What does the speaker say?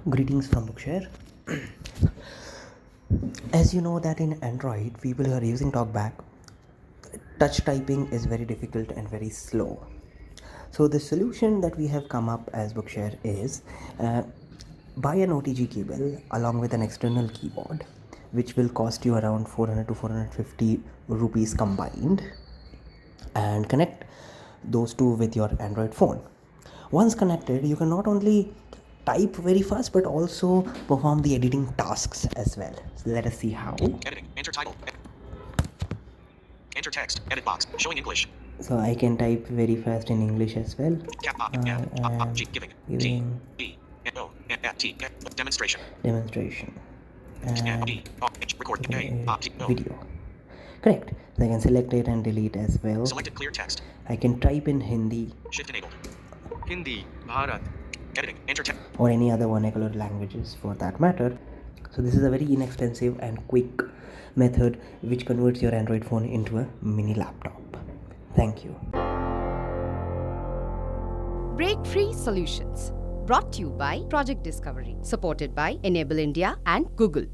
Greetings from Bookshare. As you know that in Android, people who are using TalkBack, touch typing is very difficult and very slow. So the solution that we have come up as Bookshare is buy an OTG cable along with an external keyboard, which will cost you around 400 to 450 rupees combined, and connect those two with your Android phone. Once connected, you can not only type very fast but also perform the editing tasks as well. So let us see how. Editing. Enter title. Enter text. Edit box. Showing English. So I can type very fast in English as well. Cap pop. G. Giving. T. B. O. T. Demonstration. Demonstration and Record. video. Correct. So I can select it and delete as well. Selected clear text. I can type in Hindi. Shift enabled. Hindi. Bharat. Editing. Enter text. Or any other vernacular languages for that matter. So this is a very inexpensive and quick method which converts your Android phone into a mini laptop. Thank you. Breakfreesolutions, brought to you by Project Discovery, supported by Enable India and Google.